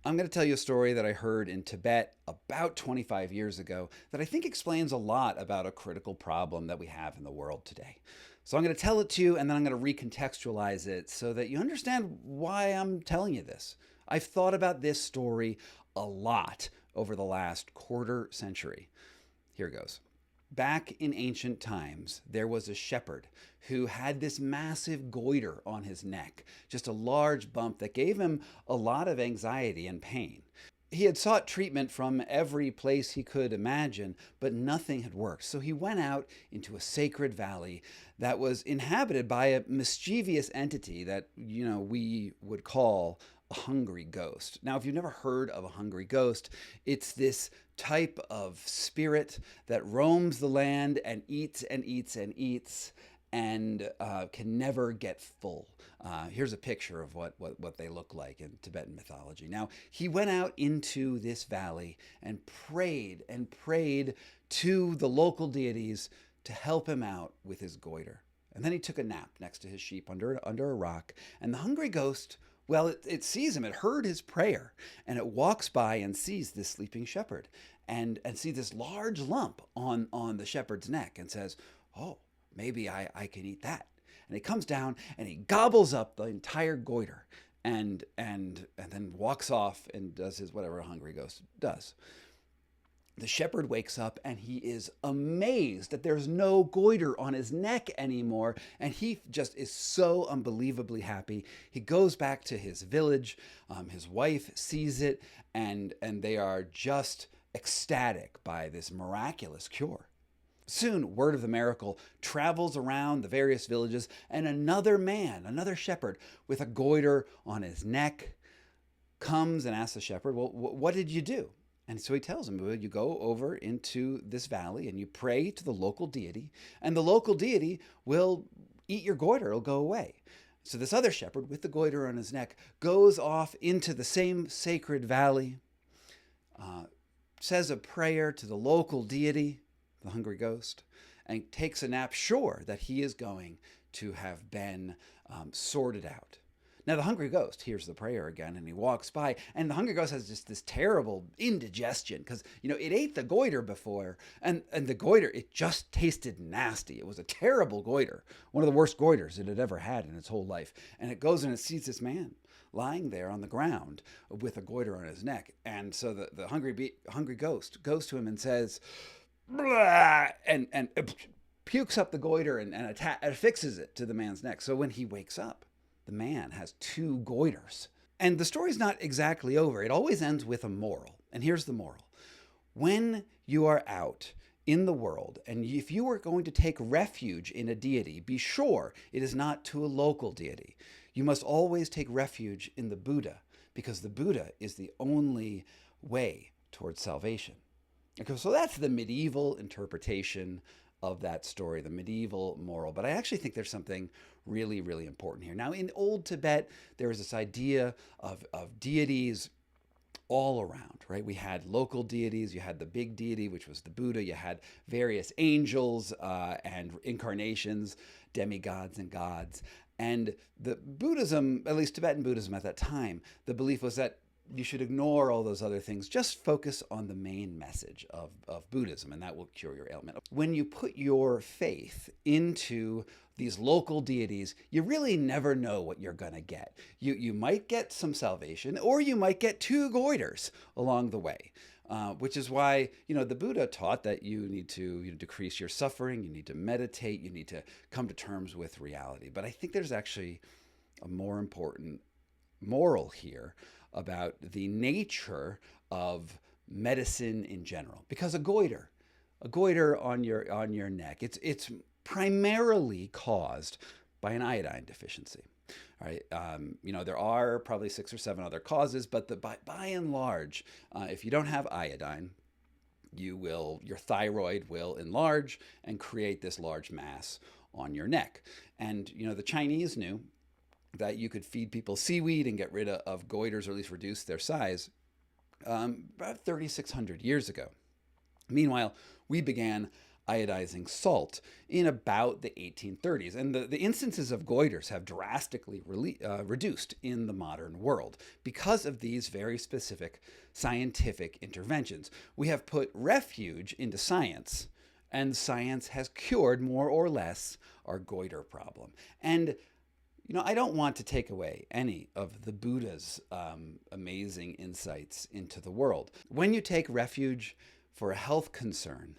I'm going to tell you a story that I heard in Tibet about 25 years ago that I think explains a lot about a critical problem that we have in the world today. So I'm going to tell it to you and then I'm going to recontextualize it so that you understand why I'm telling you this. I've thought about this story a lot over the last quarter century. Here goes. Back in ancient times, there was a shepherd who had this massive goiter on his neck, just a large bump that gave him a lot of anxiety and pain. He had sought treatment from every place he could imagine, but nothing had worked. So he went out into a sacred valley that was inhabited by a mischievous entity that, we would call a hungry ghost. Now, if you've never heard of a hungry ghost, it's this type of spirit that roams the land and eats and eats and eats and can never get full. Here's a picture of what they look like in Tibetan mythology. Now, he went out into this valley and prayed to the local deities to help him out with his goiter. And then he took a nap next to his sheep under a rock. And the hungry ghost, well, it sees him. It heard his prayer. And it walks by and sees this sleeping shepherd and sees this large lump on the shepherd's neck and says, oh, maybe I can eat that. And he comes down and he gobbles up the entire goiter and then walks off and does his whatever a hungry ghost does. The shepherd wakes up and he is amazed that there's no goiter on his neck anymore. And he just is so unbelievably happy. He goes back to his village. His wife sees it and they are just ecstatic by this miraculous cure. Soon, word of the miracle travels around the various villages, and another shepherd with a goiter on his neck, comes and asks the shepherd, well, what did you do? And so he tells him, well, you go over into this valley and you pray to the local deity, and the local deity will eat your goiter, it'll go away. So this other shepherd with the goiter on his neck goes off into the same sacred valley, says a prayer to the local deity, the hungry ghost, and takes a nap, sure that he is going to have been sorted out. Now, the hungry ghost hears the prayer again, and he walks by, and the hungry ghost has just this terrible indigestion, because, it ate the goiter before, and the goiter, it just tasted nasty. It was a terrible goiter, one of the worst goiters it had ever had in its whole life. And it goes and it sees this man lying there on the ground with a goiter on his neck. And so the hungry ghost goes to him and says, blah, and pukes up the goiter and affixes it to the man's neck. So when he wakes up, the man has 2 goiters. And the story's not exactly over. It always ends with a moral. And here's the moral. When you are out in the world, and if you are going to take refuge in a deity, be sure it is not to a local deity. You must always take refuge in the Buddha, because the Buddha is the only way towards salvation. Okay, so that's the medieval interpretation of that story, the medieval moral. But I actually think there's something really, really important here. Now, in old Tibet, there was this idea of deities all around, right? We had local deities. You had the big deity, which was the Buddha. You had various angels and incarnations, demigods and gods. And the Buddhism, at least Tibetan Buddhism at that time, the belief was that you should ignore all those other things. Just focus on the main message of Buddhism, and that will cure your ailment. When you put your faith into these local deities, you really never know what you're going to get. You might get some salvation, or you might get 2 goiters along the way, which is why, the Buddha taught that you need to decrease your suffering, you need to meditate, you need to come to terms with reality. But I think there's actually a more important moral here about the nature of medicine in general. Because a goiter on your neck, it's primarily caused by an iodine deficiency. All right, there are probably 6 or 7 other causes, but by and large, if you don't have iodine, your thyroid will enlarge and create this large mass on your neck. And the Chinese knew that you could feed people seaweed and get rid of goiters, or at least reduce their size, about 3,600 years ago. Meanwhile, we began iodizing salt in about the 1830s. And the instances of goiters have drastically reduced in the modern world because of these very specific scientific interventions. We have put refuge into science, and science has cured more or less our goiter problem. And I don't want to take away any of the Buddha's amazing insights into the world. When you take refuge for a health concern,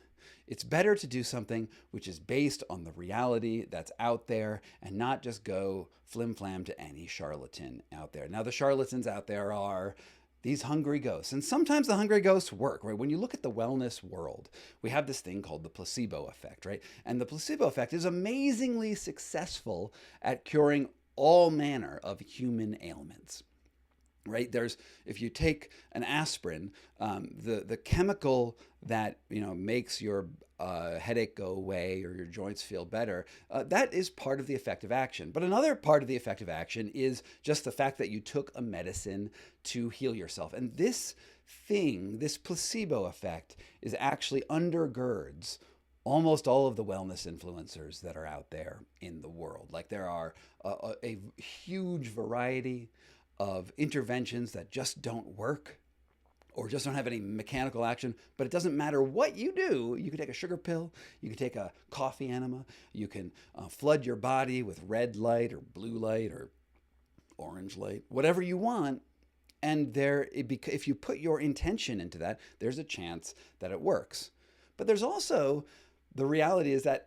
it's better to do something which is based on the reality that's out there and not just go flim-flam to any charlatan out there. Now, the charlatans out there are these hungry ghosts. And sometimes the hungry ghosts work, right? When you look at the wellness world, we have this thing called the placebo effect, right? And the placebo effect is amazingly successful at curing all manner of human ailments. Right? If you take an aspirin, the chemical that makes your headache go away or your joints feel better, that is part of the effective action. But another part of the effective action is just the fact that you took a medicine to heal yourself. And this placebo effect, is actually undergirds almost all of the wellness influencers that are out there in the world. Like there are a huge variety of interventions that just don't work or just don't have any mechanical action, but it doesn't matter what you do. You can take a sugar pill, you can take a coffee enema, you can flood your body with red light or blue light or orange light, whatever you want. And if you put your intention into that, there's a chance that it works. But there's also the reality is that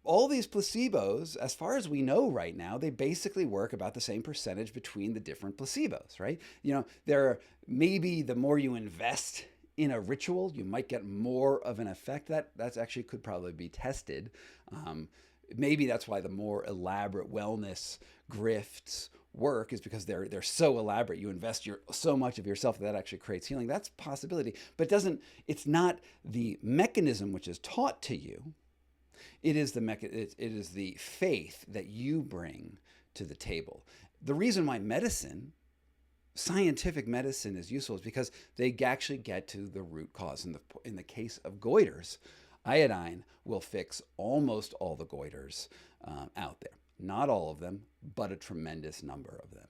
all these placebos, as far as we know right now, they basically work about the same percentage between the different placebos, right? Maybe the more you invest in a ritual, you might get more of an effect. That's actually could probably be tested. Maybe that's why the more elaborate wellness grifts work, is because they're so elaborate. You invest so much of yourself that actually creates healing. That's a possibility, but it's not the mechanism which is taught to you. It is the faith that you bring to the table. The reason why scientific medicine is useful is because they actually get to the root cause. In the case of goiters, iodine will fix almost all the goiters out there. Not all of them, but a tremendous number of them.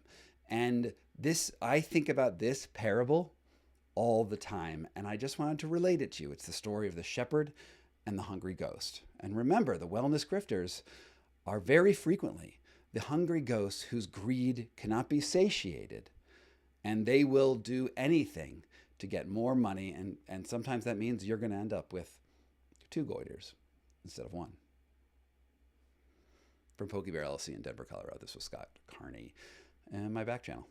And I think about this parable all the time, and I just wanted to relate it to you. It's the story of the shepherd and the hungry ghost. And remember, the wellness grifters are very frequently the hungry ghosts whose greed cannot be satiated, and they will do anything to get more money, and sometimes that means you're going to end up with 2 goiters instead of 1. From Poke Bear LLC in Denver, Colorado, this was Scott Carney and my back channel.